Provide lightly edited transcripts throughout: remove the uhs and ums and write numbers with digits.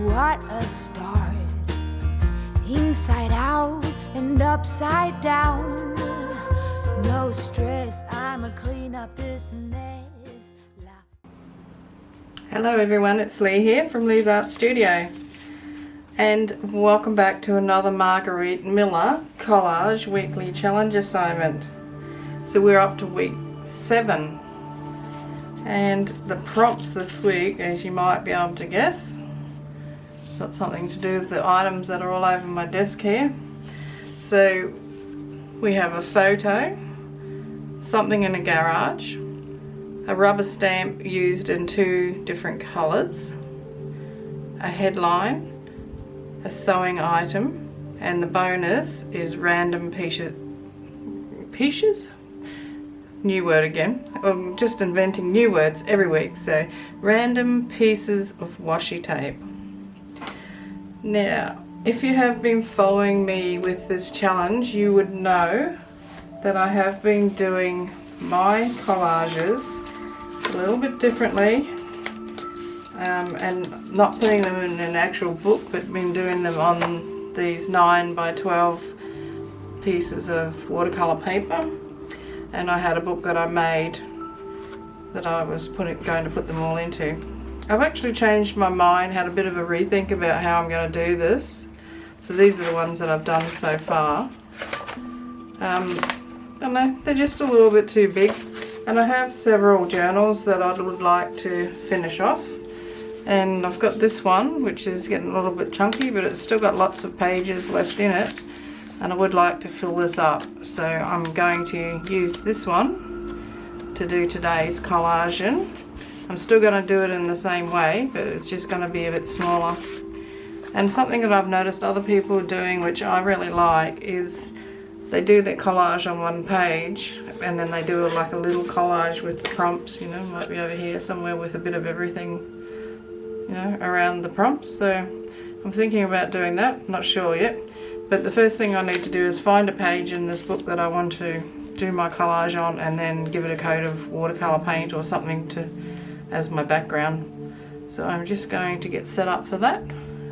what a start. Inside out and upside down. No stress, I'ma clean up this mess. Hello everyone, it's Leigh here from Leigh's Art Studio. And welcome back to another Margarete Miller Collage Weekly Challenge assignment. So we're up to week 7. And the prompts this week, as you might be able to guess, got something to do with the items that are all over my desk here. So we have a photo, something in a garage, a rubber stamp used in 2 different colours, a headline, a sewing item, and the bonus is random pieces? New word again. I'm just inventing new words every week. So random pieces of washi tape. Now, if you have been following me with this challenge, you would know that I have been doing my collages a little bit differently, and not putting them in an actual book, but been doing them on these 9 by 12 pieces of watercolor paper. And I had a book that I made that I was going to put them all into. I've actually changed my mind, had a bit of a rethink about how I'm going to do this. So these are the ones that I've done so far. And they're just a little bit too big. And I have several journals that I would like to finish off. And I've got this one, which is getting a little bit chunky, but it's still got lots of pages left in it. And I would like to fill this up, so I'm going to use this one to do today's collage in. I'm still going to do it in the same way, but it's just going to be a bit smaller. And something that I've noticed other people doing, which I really like, is they do their collage on one page and then they do like a little collage with the prompts, you know, might be over here somewhere with a bit of everything, you know, around the prompts. So I'm thinking about doing that, not sure yet. But the first thing I need to do is find a page in this book that I want to do my collage on, and then give it a coat of watercolor paint or something as my background. So I'm just going to get set up for that.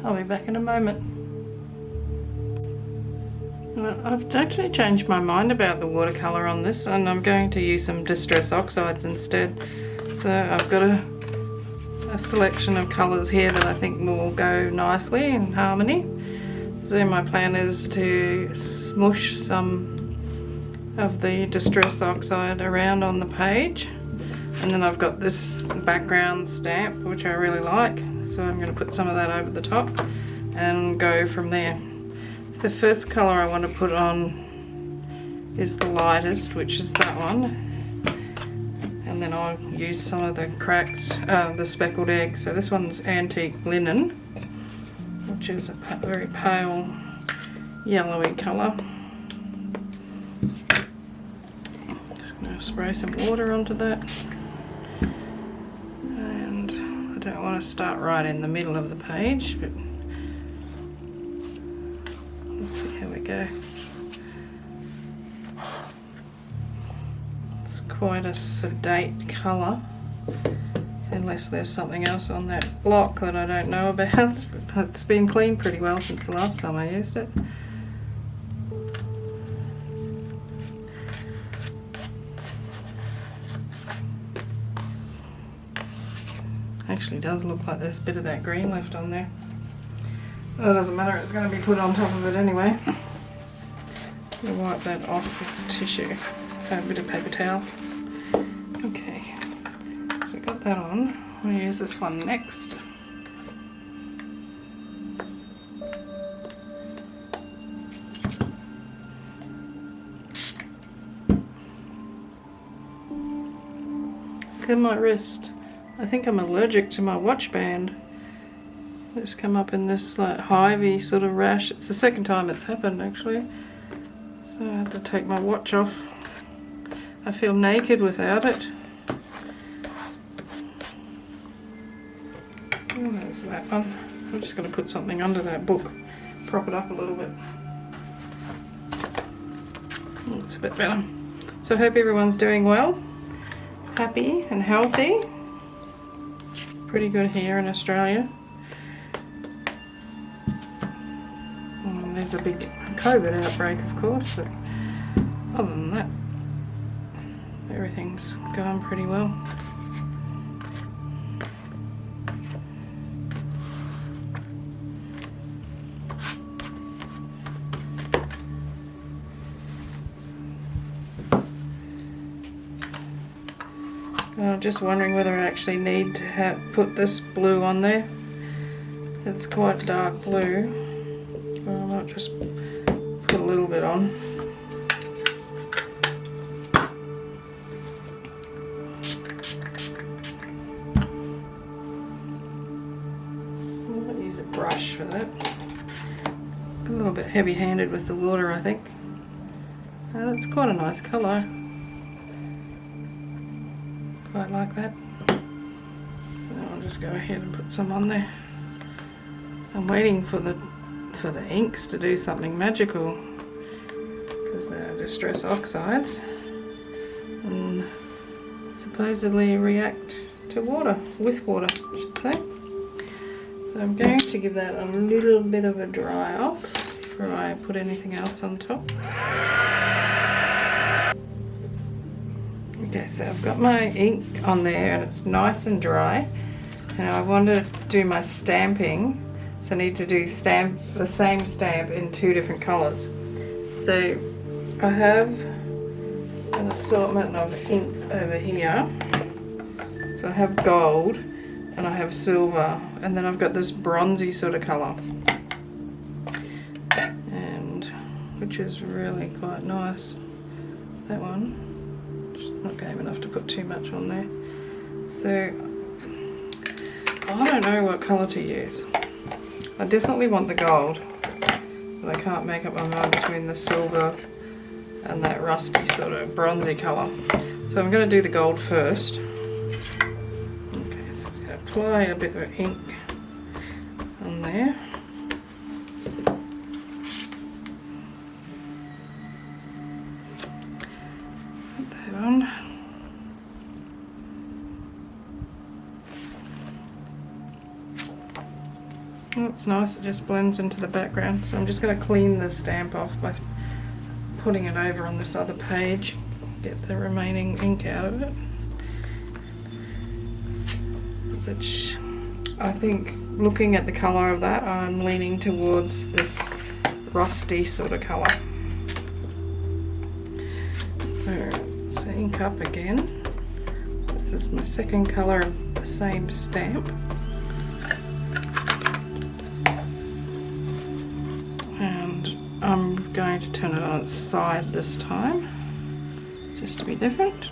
I'll be back in a moment. Well, I've actually changed my mind about the watercolor on this, and I'm going to use some distress oxides instead. So I've got a selection of colors here that I think will go nicely in harmony. So my plan is to smush some of the distress oxide around on the page, and then I've got this background stamp which I really like, so I'm going to put some of that over the top and go from there. So the first colour I want to put on is the lightest, which is that one, and then I'll use some of the the speckled egg. So this one's antique linen, which is a very pale yellowy colour. Just going to spray some water onto that, and I don't want to start right in the middle of the page, but let's see how we go. It's quite a sedate colour, unless there's something else on that block that I don't know about. But it's been cleaned pretty well since the last time I used it. Actually does look like there's a bit of that green left on there. Well, it doesn't matter, it's going to be put on top of it anyway. I'll wipe that off with tissue, a bit of paper towel. Okay. We got that on. We'll use this one next. Look at my wrist. I think I'm allergic to my watch band. It's come up in this like hivey sort of rash. It's the second time it's happened actually. So I have to take my watch off. I feel naked without it. Oh, there's that one. I'm just going to put something under that book, prop it up a little bit. That's a bit better. So I hope everyone's doing well, happy and healthy. Pretty good here in Australia. there's a big COVID outbreak, of course, but other than that, everything's going pretty well. I'm just wondering whether I actually need to put this blue on there. It's quite dark blue. Well, I might just put a little bit on. I might use a brush for that. A little bit heavy-handed with the water, I think. It's quite a nice colour. Quite like that. So I'll just go ahead and put some on there. I'm waiting for the inks to do something magical because they're distress oxides and supposedly react to water, with water I should say. So I'm going to give that a little bit of a dry off before I put anything else on top. Okay, so I've got my ink on there and it's nice and dry, and I want to do my stamping, so I need to do the same stamp in 2 different colours. So I have an assortment of inks over here. So I have gold and I have silver, and then I've got this bronzy sort of colour, and which is really quite nice. That one. Not game enough to put too much on there. So I don't know what colour to use. I definitely want the gold, but I can't make up my mind between the silver and that rusty sort of bronzy colour. So I'm going to do the gold first. Okay, so I'm going to apply a bit of ink on there. On. That's nice, it just blends into the background. So I'm just going to clean the stamp off by putting it over on this other page, get the remaining ink out of it, which I think, looking at the colour of that, I'm leaning towards this rusty sort of colour. So ink up again. This is my second colour of the same stamp. And I'm going to turn it on its side this time, just to be different.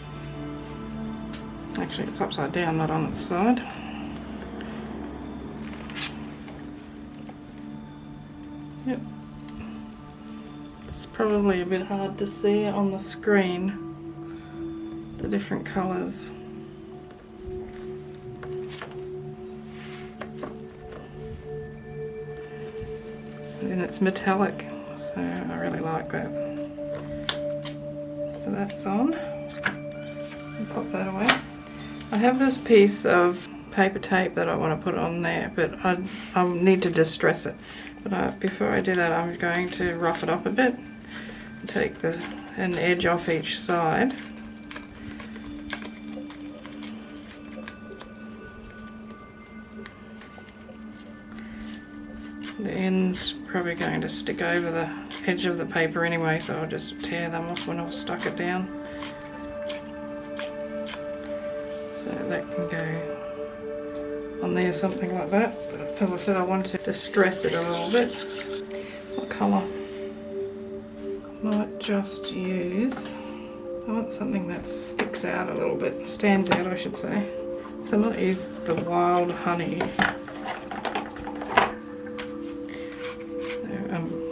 Actually, it's upside down, not on its side. Yep. It's probably a bit hard to see on the screen, the different colours. And it's metallic, so I really like that. So that's on. I'll pop that away. I have this piece of paper tape that I want to put on there, but I need to distress it. But before I do that, I'm going to rough it up a bit. Take an edge off each side. The end's probably going to stick over the edge of the paper anyway, so I'll just tear them off when I've stuck it down. So that can go on there, something like that. But as I said, I want to distress it a little bit. What colour? Might just use, I want something that sticks out a little bit, stands out I should say. So I might use the wild honey.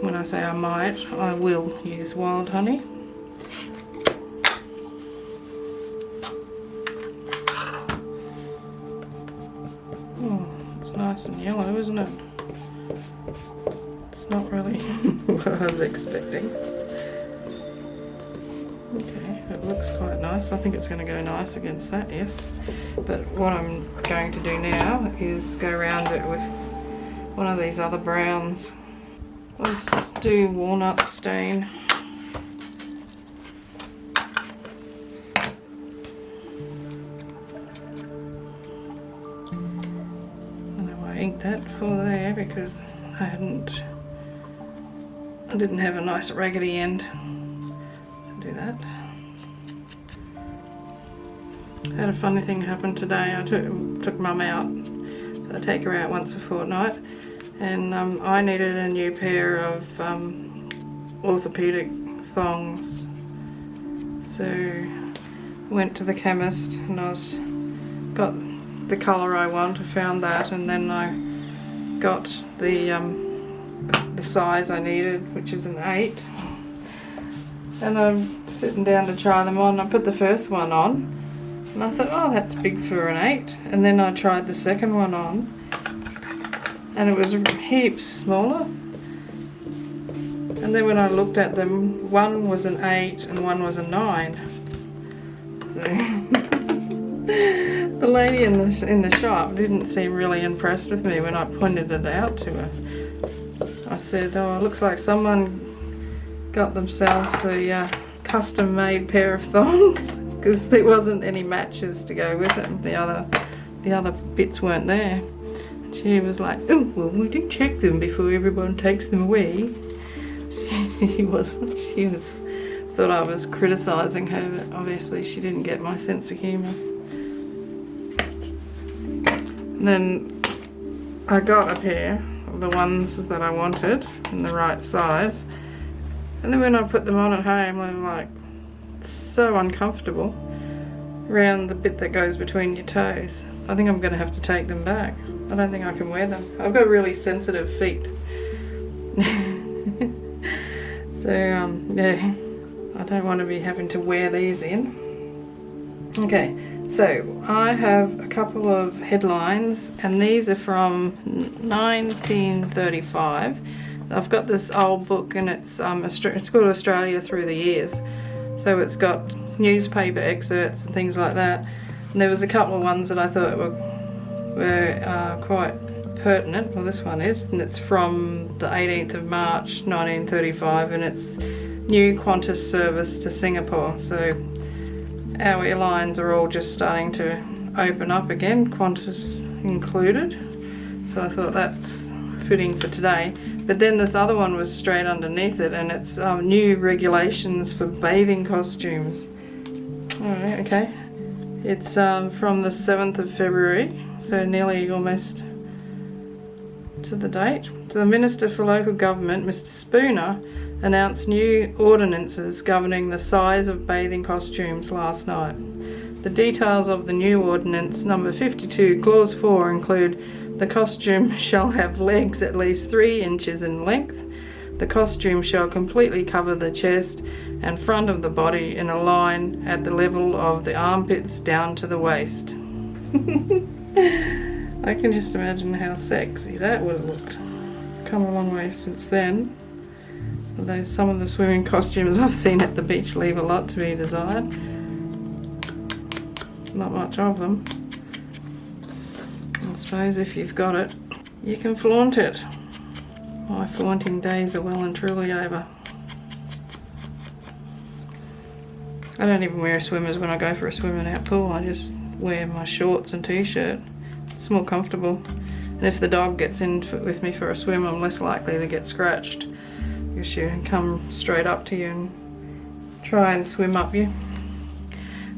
When I say I might, I will use wild honey. Oh, it's nice and yellow, isn't it? It's not really what I was expecting. Okay, it looks quite nice. I think it's going to go nice against that, yes. But what I'm going to do now is go around it with one of these other browns. Let's do walnut stain. And I inked that for there because I didn't have a nice raggedy end. So do that. I had a funny thing happen today. I took Mum out. I take her out once a fortnight, and I needed a new pair of orthopedic thongs. So I went to the chemist and got the colour I want. I found that, and then I got the size I needed, which is an 8. And I'm sitting down to try them on. I put the first one on, and I thought, oh, that's big for an 8. And then I tried the second one on, and it was heaps smaller. And then when I looked at them, one was an 8 and one was a 9. So the lady in the shop didn't seem really impressed with me when I pointed it out to her. I said, oh, it looks like someone got themselves a custom-made pair of thongs, because there wasn't any matches to go with it. The other bits weren't there. She was like, oh, well, we do check them before everyone takes them away. She thought I was criticising her, but obviously she didn't get my sense of humour. And then I got a pair of the ones that I wanted in the right size, and then when I put them on at home, they were like so uncomfortable around the bit that goes between your toes. I think I'm going to have to take them back. I don't think I can wear them. I've got really sensitive feet. So yeah, I don't want to be having to wear these in. Okay, so I have a couple of headlines, and these are from 1935. I've got this old book, and it's called Australia Through the Years. So it's got newspaper excerpts and things like that. And there was a couple of ones that I thought were quite pertinent. Well, this one is, and it's from the 18th of March 1935, and it's new Qantas service to Singapore. So our airlines are all just starting to open up again, Qantas included. So I thought that's fitting for today. But then this other one was straight underneath it, and it's new regulations for bathing costumes. Alright, okay. It's from the 7th of February, so nearly almost to the date. The Minister for Local Government, Mr. Spooner, announced new ordinances governing the size of bathing costumes last night. The details of the new ordinance, number 52, clause 4, include: the costume shall have legs at least 3 inches in length. The costume shall completely cover the chest and front of the body in a line at the level of the armpits down to the waist. I can just imagine how sexy that would have looked. Come a long way since then. Although some of the swimming costumes I've seen at the beach leave a lot to be desired. Not much of them. I suppose if you've got it, you can flaunt it. My flaunting days are well and truly over. I don't even wear swimmers when I go for a swim in our pool. I just wear my shorts and t-shirt. It's more comfortable. And if the dog gets in with me for a swim, I'm less likely to get scratched, because she can come straight up to you and try and swim up you.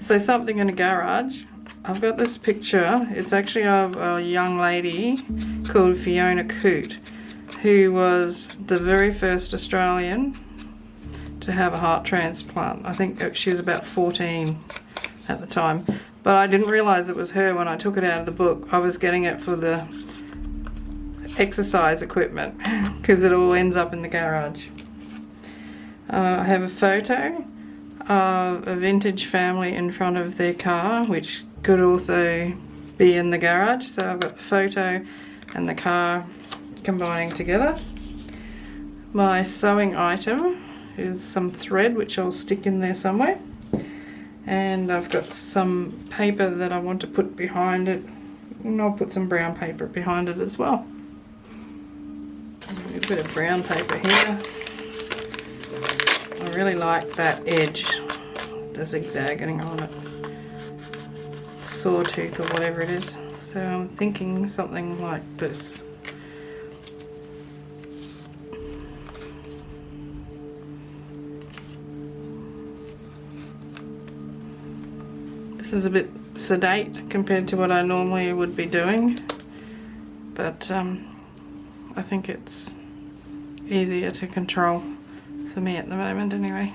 So something in a garage. I've got this picture. It's actually of a young lady called Fiona Coote, who was the very first Australian to have a heart transplant. I think she was about 14 at the time. But I didn't realise it was her when I took it out of the book. I was getting it for the exercise equipment, because it all ends up in the garage. I have a photo of a vintage family in front of their car, which could also be in the garage. So I've got the photo and the car combining together. My sewing item is some thread, which I'll stick in there somewhere. And I've got some paper that I want to put behind it, and I'll put some brown paper behind it as well. A bit of brown paper here. I really like that edge, the zigzagging on it, sawtooth or whatever it is. So I'm thinking something like this. This is a bit sedate compared to what I normally would be doing, but I think it's easier to control for me at the moment anyway.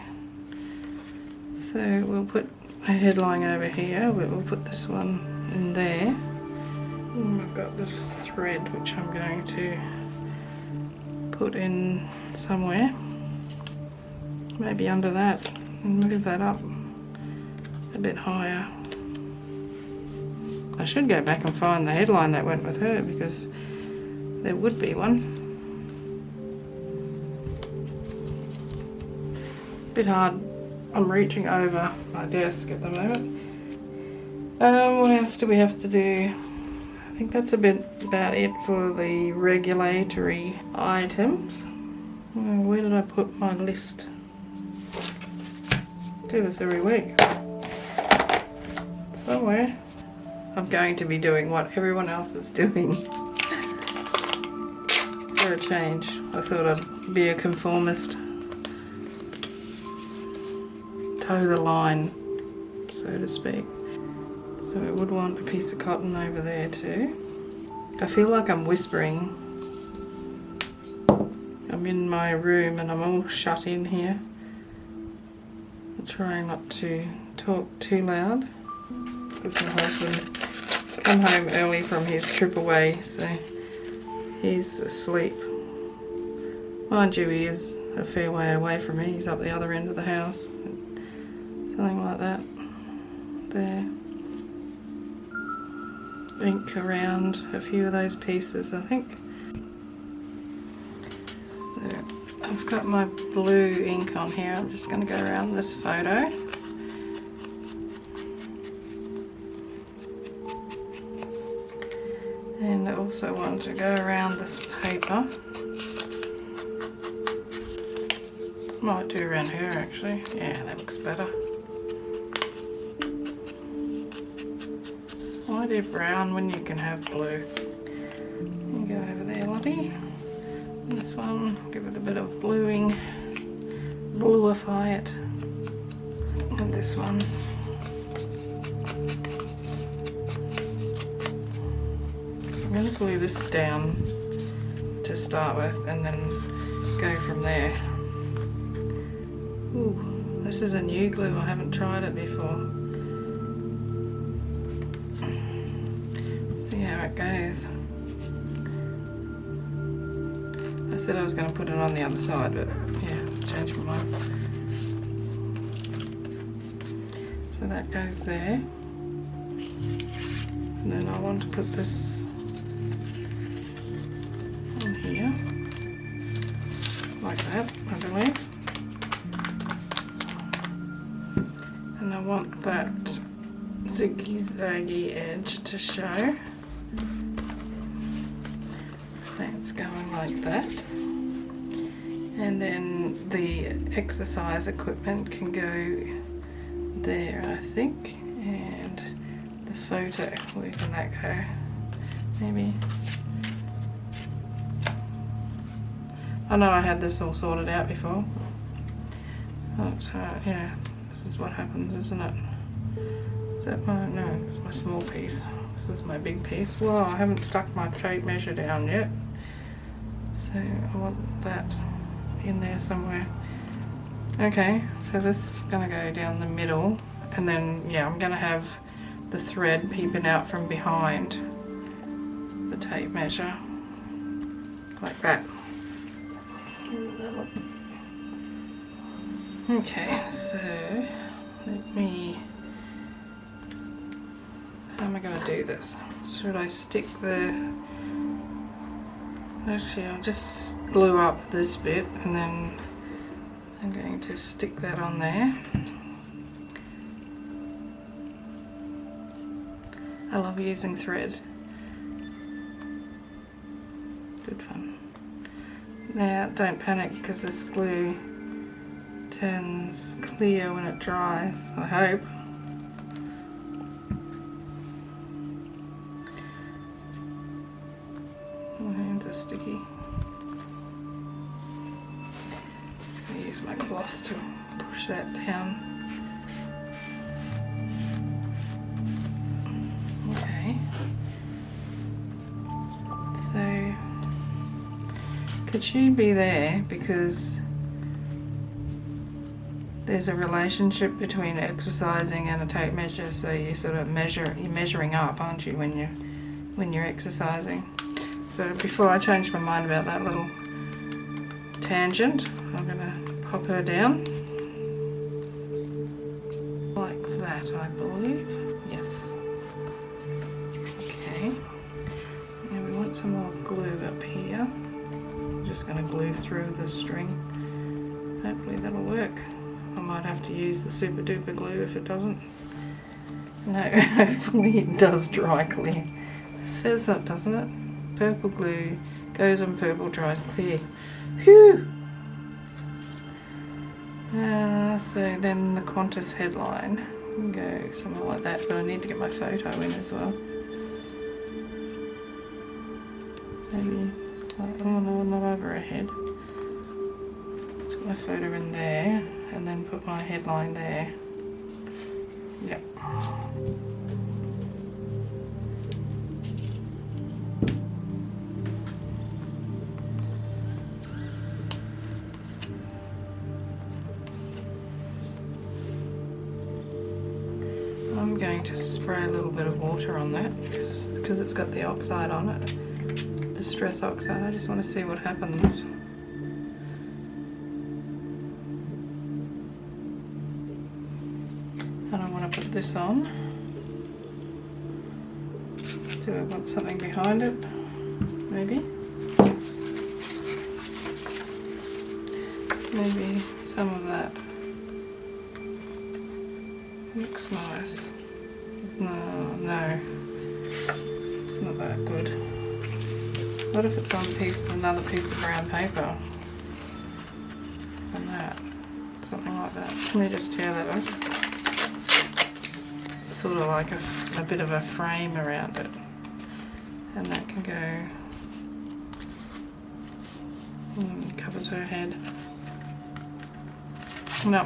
So we'll put a headline over here, we'll put this one in there. And I've got this thread which I'm going to put in somewhere, maybe under that, and move that up a bit higher. I should go back and find the headline that went with her, because there would be one. Bit hard, I'm reaching over my desk at the moment. What else do we have to do? I think that's about it for the regulatory items. Where did I put my list? I do this every week. Somewhere. I'm going to be doing what everyone else is doing. For a change. I thought I'd be a conformist. Toe the line, so to speak. So I would want a piece of cotton over there too. I feel like I'm whispering. I'm in my room and I'm all shut in here. I'm trying not to talk too loud, because my husband come home early from his trip away, so he's asleep. Mind you, he is a fair way away from me. He's up the other end of the house. Something like that. There. Ink around a few of those pieces, I think. So I've got my blue ink on here. I'm just going to go around this photo. And I also want to go around this paper. Might do around here actually. Yeah, that looks better. Why do brown when you can have blue? You go over there, lovey. This one, give it a bit of bluing, bluify it. And this one. I'm going to glue this down to start with and then go from there. Ooh, this is a new glue, I haven't tried it before. See how it goes. I said I was going to put it on the other side, but yeah, changed my mind. So that goes there. And then I want to put this on here, like that, I believe. And I want that ziggy-zaggy edge to show. So that's going like that. And then the exercise equipment can go there, I think. And the photo, where can that go? Maybe. I know I had this all sorted out before. But yeah, this is what happens, isn't it? Is that my, no, it's my small piece. This is my big piece. Well, I haven't stuck my tape measure down yet. So I want that in there somewhere. Okay, so this is gonna go down the middle, and then yeah, I'm gonna have the thread peeping out from behind the tape measure, like that. How does that look? Okay, so let me, how am I gonna do this? Should I stick the, actually I'll just glue up this bit and then I'm going to stick that on there. I love using thread. Good fun. Now don't panic because this glue turns clear when it dries, I hope. My hands are sticky. Just going to use my cloth to push that down. Okay. So, could she be there because there's a relationship between exercising and a tape measure, so you sort of you're measuring up, aren't you, when you're exercising? So before I change my mind about that little tangent, I'm gonna pop her down like that, I believe. Yes. Okay. Now we want some more glue up here. I'm just gonna glue through the string. Hopefully that'll work. I might have to use the super duper glue if it doesn't. No, hopefully it does dry clear. It says that, doesn't it? Purple glue goes on purple, dries clear. Phew! So then the Qantas headline can go somewhere like that, but I need to get my photo in as well. Maybe, oh no, not over her head. Let's put my photo in there and then put my headline there. Yep. I'm going to spray a little bit of water on that because it's got the oxide on it, the stress oxide. I just want to see what happens. And I want to put this on. Do I want something behind it? Maybe. Maybe some of that. Looks nice. No, it's not that good. What if it's on another piece of brown paper? And that, something like that. Let me just tear that off. Sort of like a bit of a frame around it, and that can go. Covers her head. No.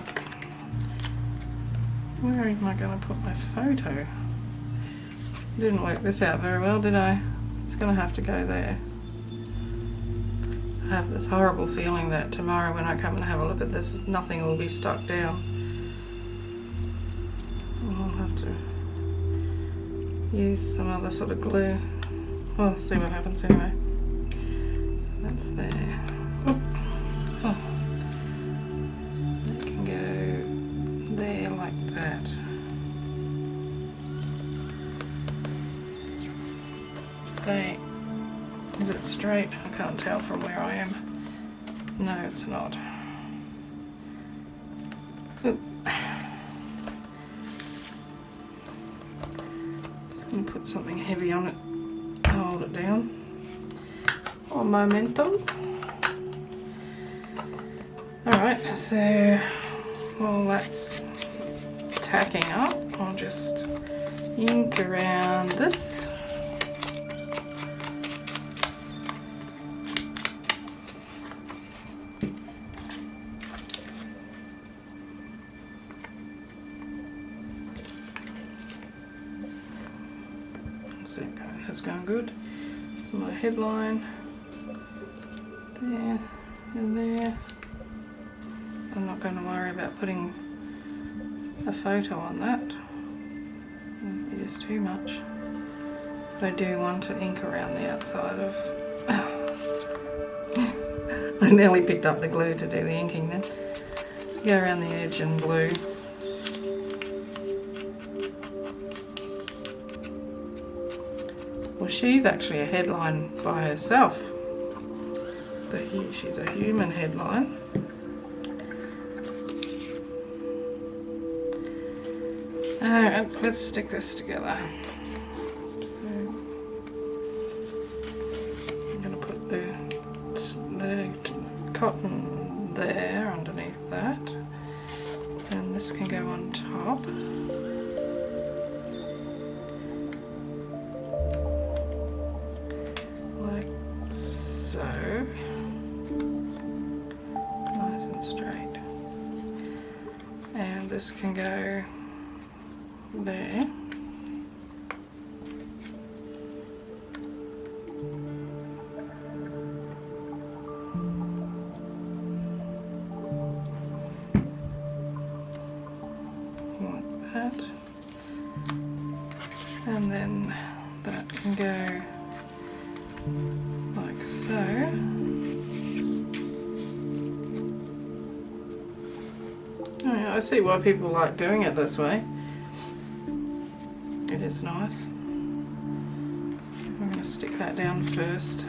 Where am I going to put my photo? Didn't work this out very well, did I? It's going to have to go there. I have this horrible feeling that tomorrow when I come and have a look at this, nothing will be stuck down. I'll have to use some other sort of glue. We'll see what happens anyway. So that's there. Oh. That can go there like that. Stay. Is it straight? I can't tell from where I am. No, it's not. Oop. Just going to put something heavy on it to hold it down. Un momento. Alright, so while that's tacking up, I'll just ink around this. That's going good. So my headline there and there. I'm not going to worry about putting a photo on that. It'd be just too much. But I do want to ink around the outside of. I nearly picked up the glue to do the inking then. Go around the edge and glue. Well, she's actually a headline by herself. She's a human headline. Alright, let's stick this together. So, I'm going to put the cotton there underneath that, and this can go on top. Like so. Nice and straight. And this can go there. Like that. And then that can go like so. Oh, yeah, I see why people like doing it this way. It is nice. So I'm going to stick that down first.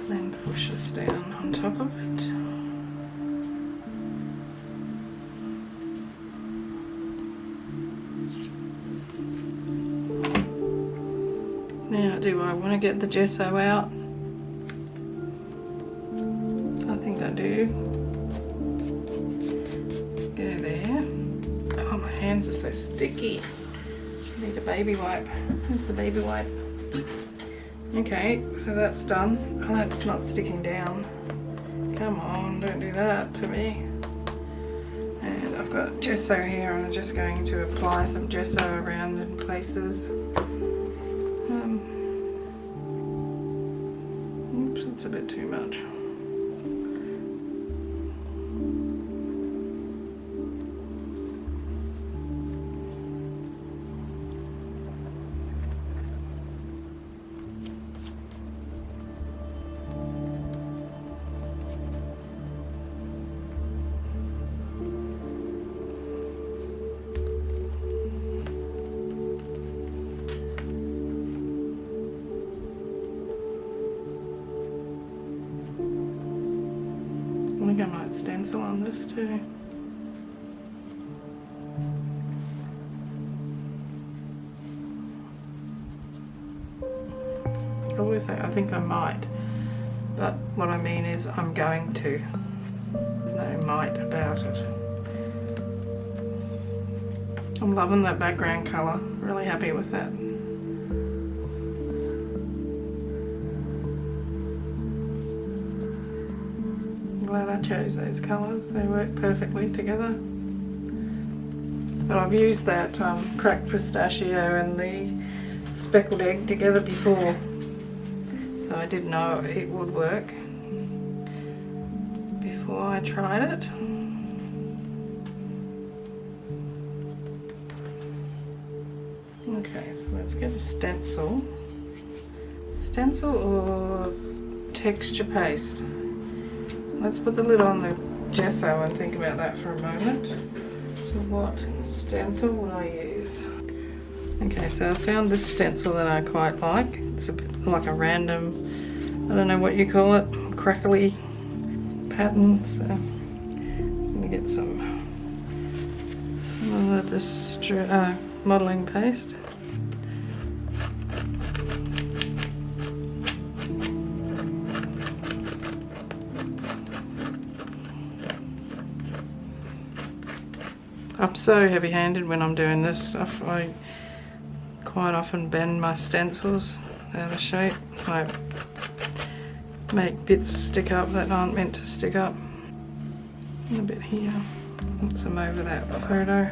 Then push this down on top of it. Now, do I want to get the gesso out? I think I do. Go there. Oh, my hands are so sticky. I need a baby wipe. Where's the baby wipe? Okay, so that's done. Oh, that's not sticking down. Come on, don't do that to me. And I've got gesso here, and I'm just going to apply some gesso around in places. Oops, it's a bit too much. I think I might stencil on this too. I always say I think I might, but what I mean is I'm going to. There's no might about it. I'm loving that background colour. Really happy with that. Glad I chose those colours, they work perfectly together. But I've used that cracked pistachio and the speckled egg together before, so I did know it would work before I tried it. Okay, so let's get a stencil. Stencil or texture paste? Let's put the lid on the gesso and think about that for a moment. So what stencil would I use? Okay, so I found this stencil that I quite like. It's a bit like a random, I don't know what you call it, crackly pattern. So I'm going to get some of the modelling paste. I'm so heavy-handed when I'm doing this stuff. I quite often bend my stencils out of shape. I make bits stick up that aren't meant to stick up. And a bit here. Put some over that photo.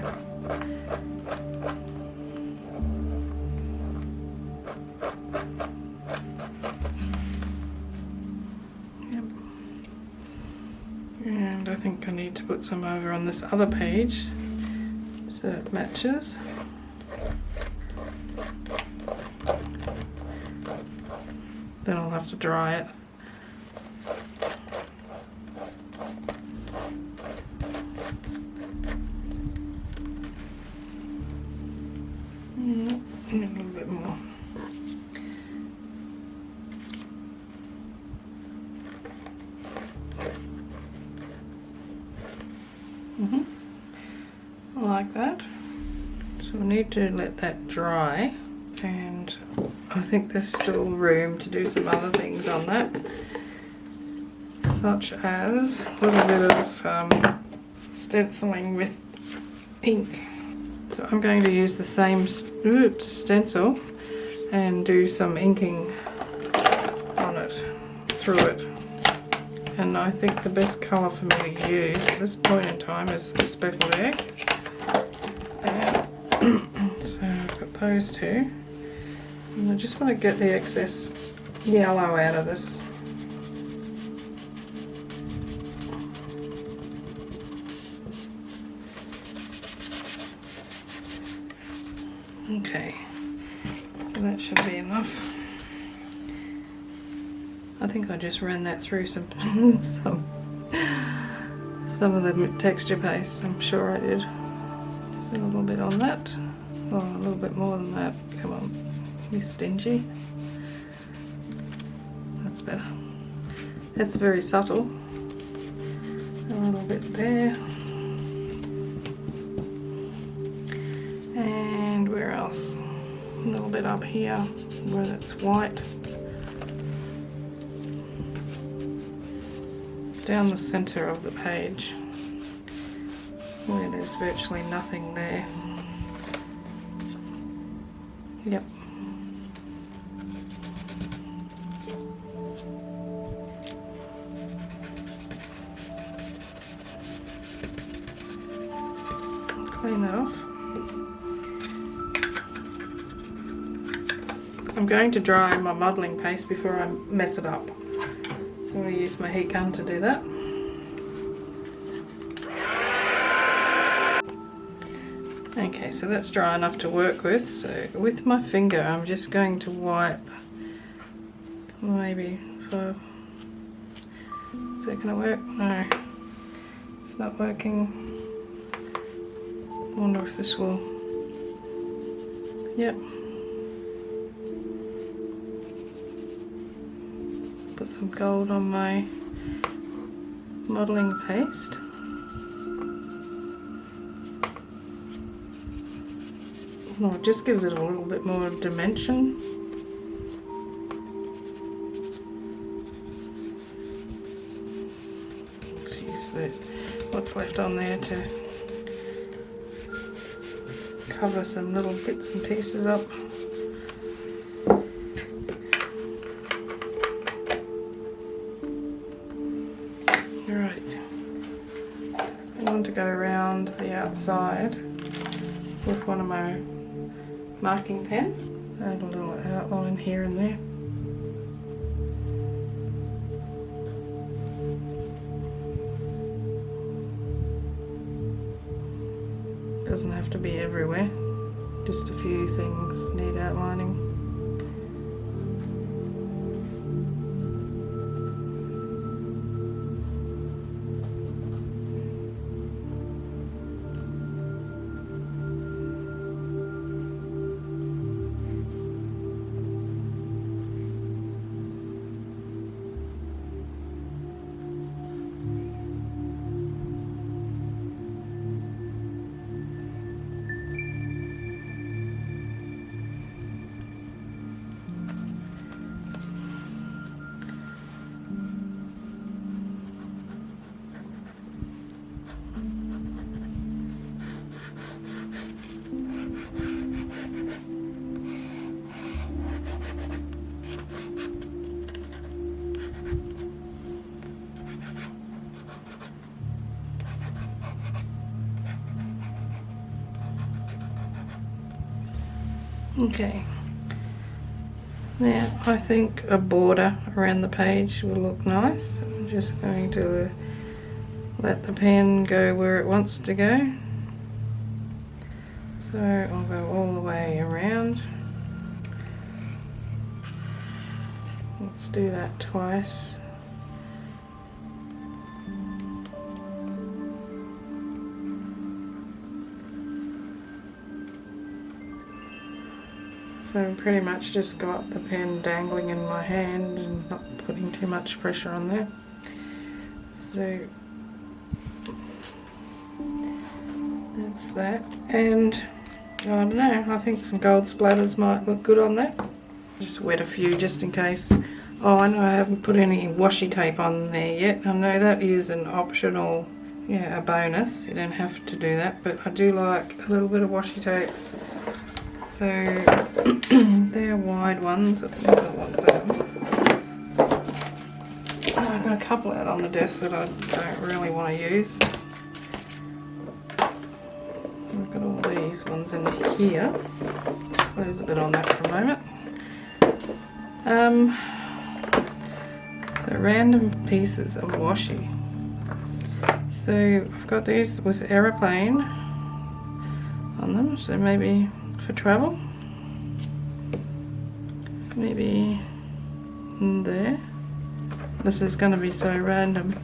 Yep. And I think I need to put some over on this other page so it matches. Then I'll have to dry it. A little bit more. Like that. So we need to let that dry, and I think there's still room to do some other things on that, such as a little bit of stenciling with ink. So I'm going to use the same stencil and do some inking on it, through it. And I think the best colour for me to use at this point in time is the speckled egg. And so I've got those two. And I just want to get the excess yellow out of this. Okay, so that should be enough. I think I just ran that through some of the texture paste. I'm sure I did. Just a little bit on that. Oh, a little bit more than that. Come on, be stingy. That's better. That's very subtle. A little bit there. And where else? A little bit up here where it's white. Down the center of the page where there's virtually nothing there. Yep. Clean that off. I'm going to dry my modelling paste before I mess it up. So I'm going to use my heat gun to do that. Okay, so that's dry enough to work with. So with my finger I'm just going to wipe, maybe for, is that going to work? No, it's not working. I wonder if this will, yep. Put some gold on my modelling paste. Well, it just gives it a little bit more dimension. Let's use what's left on there to cover some little bits and pieces up. Right, I want to go around the outside with one of my marking pens. Add a little outline here and there. Doesn't have to be everywhere, just a few things need outlining. Okay, now I think a border around the page will look nice. I'm just going to let the pen go where it wants to go. So I'll go all the way around. Let's do that twice. So I pretty much just got the pen dangling in my hand and not putting too much pressure on there. So that. And I don't know, I think some gold splatters might look good on that. Just wet a few just in case. Oh, I know I haven't put any washi tape on there yet. I know that is an optional, yeah, a bonus. You don't have to do that, but I do like a little bit of washi tape. So they're wide ones. I think I want them. I've got a couple out on the desk that I don't really want to use. I've got all these ones in here. Close a bit on that for a moment. So random pieces of washi. So I've got these with aeroplane on them, so maybe for travel. Maybe there. This is going to be so random.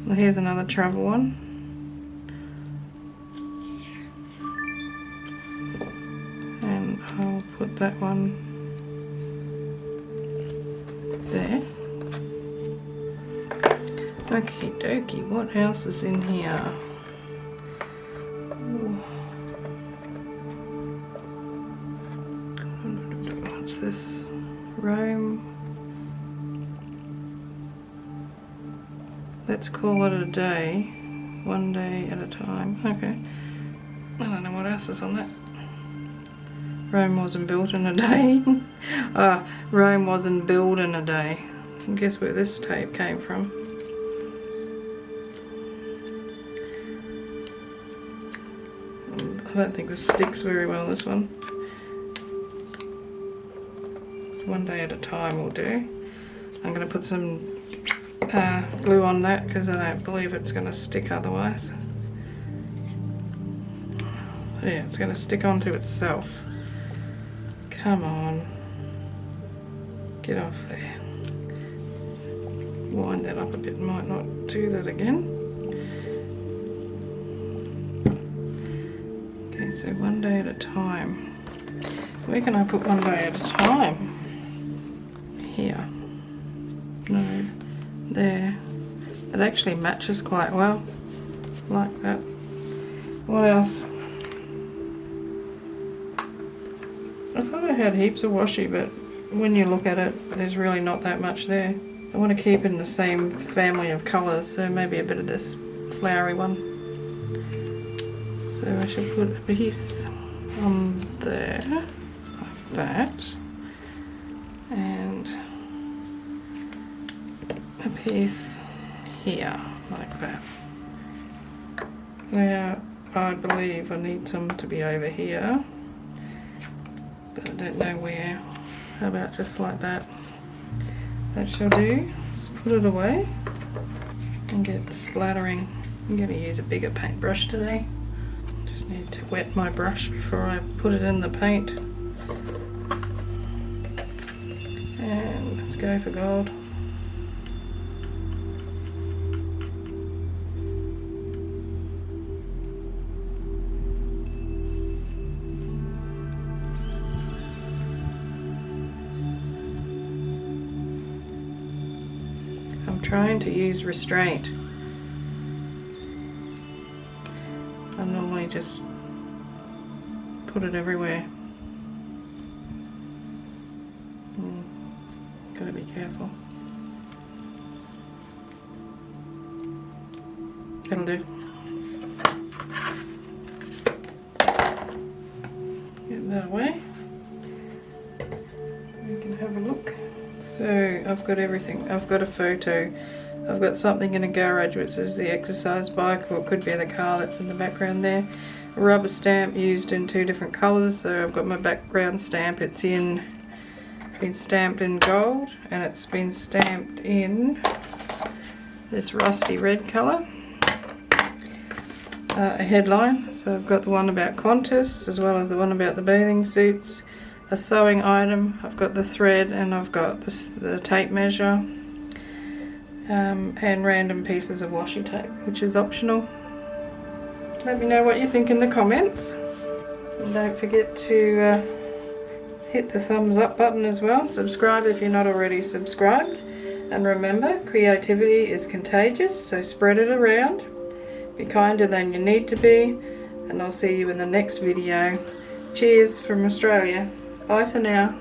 Well, here's another travel one. And I'll put that one there. Okie dokie, what else is in here? Ooh. What's this? Rome. Let's call it a day. One day at a time. Okay. I don't know what else is on that. Rome wasn't built in a day. Rome wasn't built in a day. And guess where this tape came from? I don't think this sticks very well, this one. One day at a time will do. I'm going to put some glue on that because I don't believe it's going to stick otherwise. Yeah, it's going to stick onto itself. Come on. Get off there. Wind that up a bit, might not do that again. Okay, so one day at a time. Where can I put one day at a time? Here. No. There. It actually matches quite well. Like that. What else? I thought I had heaps of washi, but when you look at it, there's really not that much there. I want to keep in the same family of colours, so maybe a bit of this flowery one. So I should put a piece on there, like that, and a piece here, like that. Now, I believe I need some to be over here, but I don't know where. How about just like that? That shall do. Let's put it away and get the splattering. I'm going to use a bigger paintbrush today. Just need to wet my brush before I put it in the paint. And let's go for gold. I'm trying to use restraint. I normally just put it everywhere. Gotta be careful. That'll do. Get that away. We can have a look. So I've got everything. I've got a photo. I've got something in a garage which is the exercise bike, or it could be the car that's in the background there. A rubber stamp used in 2 different colours. So I've got my background stamp. It's been stamped in gold, and it's been stamped in this rusty red colour. A headline. So I've got the one about Qantas as well as the one about the bathing suits. A sewing item. I've got the thread, and I've got the tape measure. And random pieces of washi tape, which is optional. Let me know what you think in the comments, and don't forget to hit the thumbs up button as well. Subscribe if you're not already subscribed, and remember, creativity is contagious, so spread it around. Be kinder than you need to be. and I'll see you in the next video. Cheers from Australia. Bye for now.